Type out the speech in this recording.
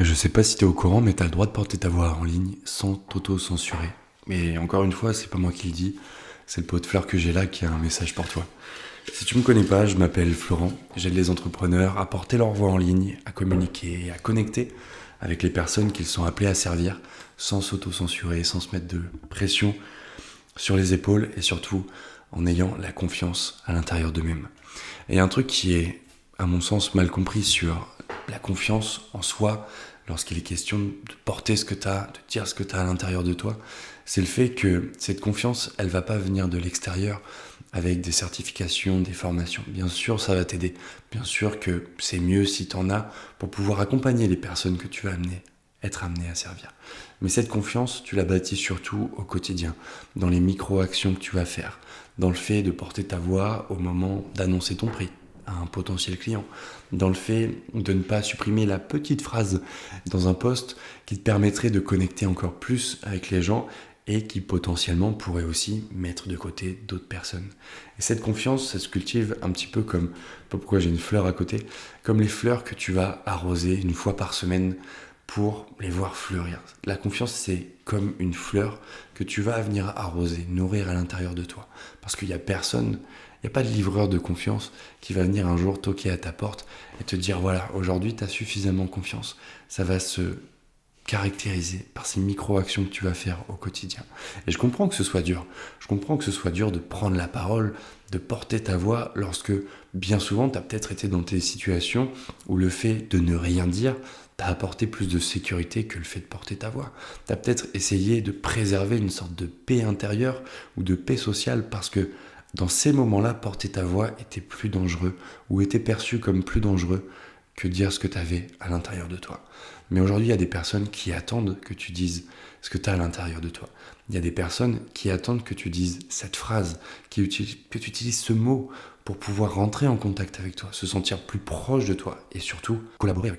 Je sais pas si t'es au courant, mais t'as le droit de porter ta voix en ligne sans t'auto-censurer. Mais encore une fois, c'est pas moi qui le dis, c'est le pot de fleurs que j'ai là qui a un message pour toi. Si tu me connais pas, je m'appelle Florent, j'aide les entrepreneurs à porter leur voix en ligne, à communiquer et à connecter avec les personnes qu'ils sont appelés à servir, sans s'auto-censurer, sans se mettre de pression sur les épaules et surtout en ayant la confiance à l'intérieur d'eux-mêmes. Et il y a un truc qui est, à mon sens, mal compris sur la confiance en soi, lorsqu'il est question de porter ce que tu as, de dire ce que tu as à l'intérieur de toi, c'est le fait que cette confiance, elle va pas venir de l'extérieur avec des certifications, des formations. Bien sûr, ça va t'aider. Bien sûr que c'est mieux si tu en as pour pouvoir accompagner les personnes que tu vas être amené à servir. Mais cette confiance, tu la bâtis surtout au quotidien, dans les micro-actions que tu vas faire, dans le fait de porter ta voix au moment d'annoncer ton prix à un potentiel client, dans le fait de ne pas supprimer la petite phrase dans un post qui te permettrait de connecter encore plus avec les gens et qui potentiellement pourrait aussi mettre de côté d'autres personnes. Et cette confiance, ça se cultive un petit peu comme, pas pourquoi j'ai une fleur à côté, comme les fleurs que tu vas arroser une fois par semaine pour les voir fleurir. La confiance, c'est comme une fleur que tu vas venir arroser, nourrir à l'intérieur de toi. Parce qu'il n'y a personne, il n'y a pas de livreur de confiance qui va venir un jour toquer à ta porte et te dire voilà, aujourd'hui tu as suffisamment confiance. Ça va se caractérisé par ces micro-actions que tu vas faire au quotidien. Et je comprends que ce soit dur. Je comprends que ce soit dur de prendre la parole, de porter ta voix lorsque bien souvent tu as peut-être été dans des situations où le fait de ne rien dire t'a apporté plus de sécurité que le fait de porter ta voix. Tu as peut-être essayé de préserver une sorte de paix intérieure ou de paix sociale parce que dans ces moments-là, porter ta voix était plus dangereux ou était perçu comme plus dangereux que dire ce que tu avais à l'intérieur de toi. Mais aujourd'hui, il y a des personnes qui attendent que tu dises ce que tu as à l'intérieur de toi. Il y a des personnes qui attendent que tu dises cette phrase, que tu utilises ce mot pour pouvoir rentrer en contact avec toi, se sentir plus proche de toi et surtout collaborer avec toi.